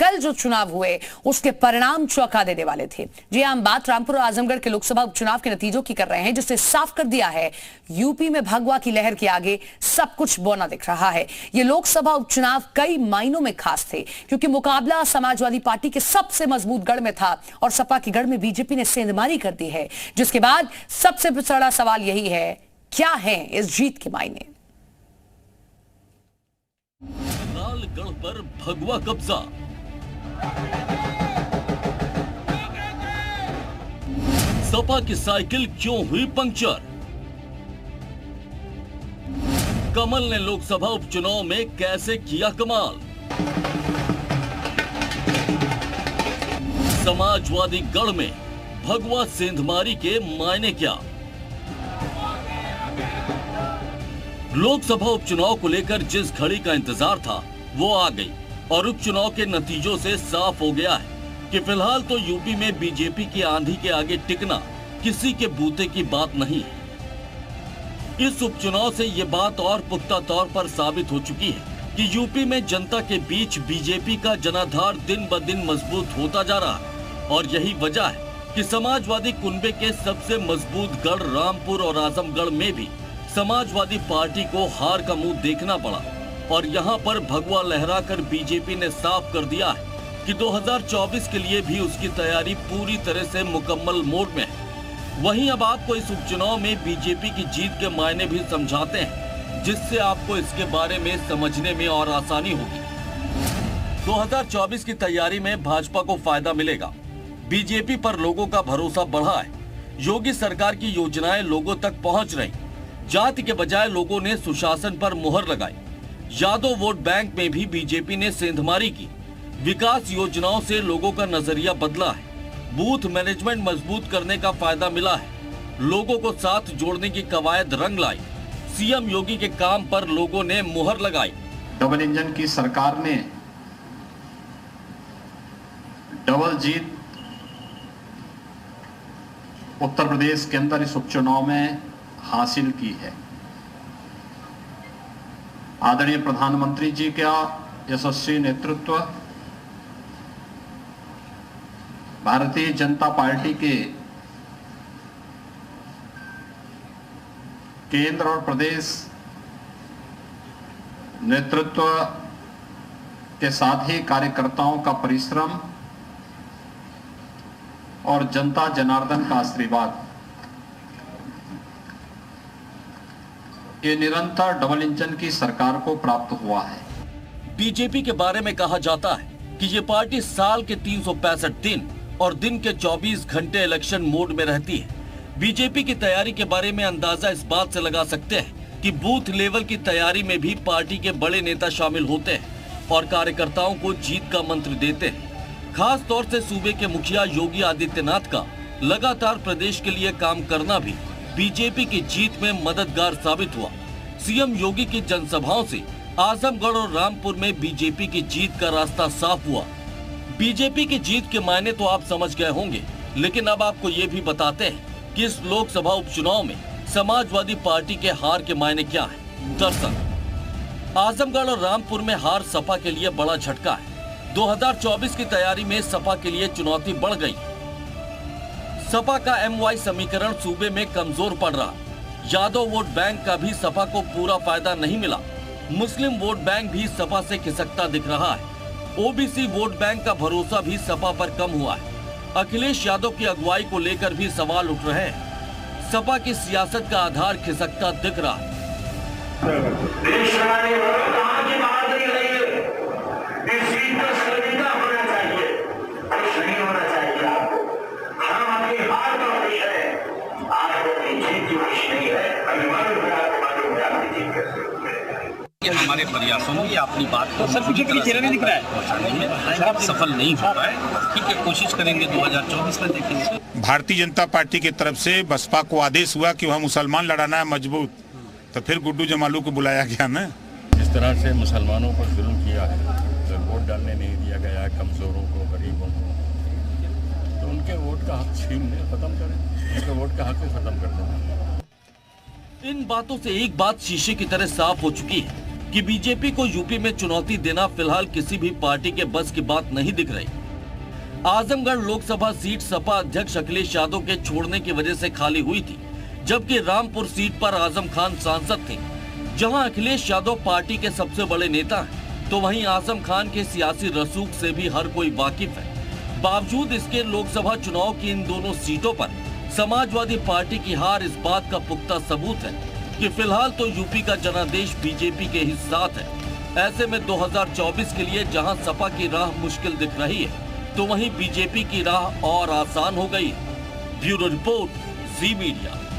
कल जो चुनाव हुए उसके परिणाम चौंका देने वाले थे। जी हम बात रामपुर और आजमगढ़ के लोकसभा उपचुनाव के नतीजों की कर रहे हैं, जिससे साफ कर दिया है यूपी में भगवा की लहर के आगे सब कुछ बौना दिख रहा है। ये लोकसभा उपचुनाव कई मायनों में खास थे, क्योंकि मुकाबला समाजवादी पार्टी के सबसे मजबूत गढ़ में था और सपा के गढ़ में बीजेपी ने सेंधमारी कर दी है। जिसके बाद सबसे बड़ा सवाल यही है, क्या है इस जीत के मायने? लालगढ़ पर भगवा कब्जा, सपा की साइकिल क्यों हुई पंक्चर? कमल ने लोकसभा उपचुनाव में कैसे किया कमाल? समाजवादी गढ़ में भगवा सेंधमारी के मायने क्या? लोकसभा उपचुनाव को लेकर जिस घड़ी का इंतजार था वो आ गई और उपचुनाव के नतीजों से साफ हो गया है कि फिलहाल तो यूपी में बीजेपी की आंधी के आगे टिकना किसी के बूते की बात नहीं है। इस उपचुनाव से ये बात और पुख्ता तौर पर साबित हो चुकी है कि यूपी में जनता के बीच बीजेपी का जनाधार दिन ब दिन मजबूत होता जा रहा है और यही वजह है कि समाजवादी कुनबे के सबसे मजबूत गढ़ रामपुर और आजमगढ़ में भी समाजवादी पार्टी को हार का मुंह देखना पड़ा और यहां पर भगवा लहराकर बीजेपी ने साफ कर दिया है कि 2024 के लिए भी उसकी तैयारी पूरी तरह से मुकम्मल मोड में है। वहीं अब आपको इस उपचुनाव में बीजेपी की जीत के मायने भी समझाते हैं, जिससे आपको इसके बारे में समझने में और आसानी होगी। 2024 की तैयारी में भाजपा को फायदा मिलेगा। बीजेपी पर लोगों का भरोसा बढ़ा है। योगी सरकार की योजनाएं लोगों तक पहुंच रही। जाति के बजाय लोगों ने सुशासन पर मुहर लगाई। यादव वोट बैंक में भी बीजेपी ने सेंधमारी की। विकास योजनाओं से लोगों का नजरिया बदला है। बूथ मैनेजमेंट मजबूत करने का फायदा मिला है। लोगों को साथ जोड़ने की कवायद रंग लाई। सीएम योगी के काम पर लोगों ने मुहर लगाई। डबल इंजन की सरकार ने डबल जीत उत्तर प्रदेश के अंदर इस उपचुनाव में हासिल की है। आदरणीय प्रधानमंत्री जी का यशस्वी नेतृत्व, भारतीय जनता पार्टी के केंद्र और प्रदेश नेतृत्व के साथ ही कार्यकर्ताओं का परिश्रम और जनता जनार्दन का आशीर्वाद, ये निरंतर डबल इंजन की सरकार को प्राप्त हुआ है। बीजेपी के बारे में कहा जाता है कि ये पार्टी साल के 365 दिन और दिन के 24 घंटे इलेक्शन मोड में रहती है। बीजेपी की तैयारी के बारे में अंदाजा इस बात से लगा सकते हैं कि बूथ लेवल की तैयारी में भी पार्टी के बड़े नेता शामिल होते हैं और कार्यकर्ताओं को जीत का मंत्र देते हैं। खास तौर से सूबे के मुखिया योगी आदित्यनाथ का लगातार प्रदेश के लिए काम करना भी बीजेपी की जीत में मददगार साबित हुआ। सीएम योगी की जनसभाओं से आजमगढ़ और रामपुर में बीजेपी की जीत का रास्ता साफ हुआ। बीजेपी की जीत के मायने तो आप समझ गए होंगे, लेकिन अब आपको ये भी बताते हैं कि इस लोकसभा उपचुनाव में समाजवादी पार्टी के हार के मायने क्या है। दरअसल आजमगढ़ और रामपुर में हार सपा के लिए बड़ा झटका है। 2024 की तैयारी में सपा के लिए चुनौती बढ़ गई। सपा का MY समीकरण सूबे में कमजोर पड़ रहा। यादव वोट बैंक का भी सपा को पूरा फायदा नहीं मिला। मुस्लिम वोट बैंक भी सपा से खिसकता दिख रहा है। OBC वोट बैंक का भरोसा भी सपा पर कम हुआ है। अखिलेश यादव की अगुवाई को लेकर भी सवाल उठ रहे हैं। सपा की सियासत का आधार खिसकता दिख रहा है। हमारे प्रयासों में अपनी बात को चेहरा नहीं दिख रहा है, सफल नहीं हो रहा है। ठीक है, कोशिश करेंगे 2024 में देखेंगे। भारतीय जनता पार्टी की तरफ से बसपा को आदेश हुआ कि वह मुसलमान लड़ाना है मजबूत, तो फिर गुड्डू जमालू को बुलाया गया ना। जिस तरह से मुसलमानों पर जुल्म किया है, तो वोट डालने नहीं दिया गया है, कमजोरों को, गरीबों को, तो उनके वोट का हक छीन खत्म करें, उनके वोट का हक खत्म कर देना। इन बातों से एक बात शीशे की तरह साफ हो चुकी है कि बीजेपी को यूपी में चुनौती देना फिलहाल किसी भी पार्टी के बस की बात नहीं दिख रही। आजमगढ़ लोकसभा सीट सपा अध्यक्ष अखिलेश यादव के छोड़ने की वजह से खाली हुई थी, जबकि रामपुर सीट पर आजम खान सांसद थे। जहां अखिलेश यादव पार्टी के सबसे बड़े नेता हैं, तो वहीं आजम खान के सियासी रसूख से भी हर कोई वाकिफ है। बावजूद इसके लोकसभा चुनाव की इन दोनों सीटों पर समाजवादी पार्टी की हार इस बात का पुख्ता सबूत है कि फिलहाल तो यूपी का जनादेश बीजेपी के ही साथ है। ऐसे में 2024 के लिए जहां सपा की राह मुश्किल दिख रही है, तो वहीं बीजेपी की राह और आसान हो गई है। ब्यूरो रिपोर्ट, जी मीडिया।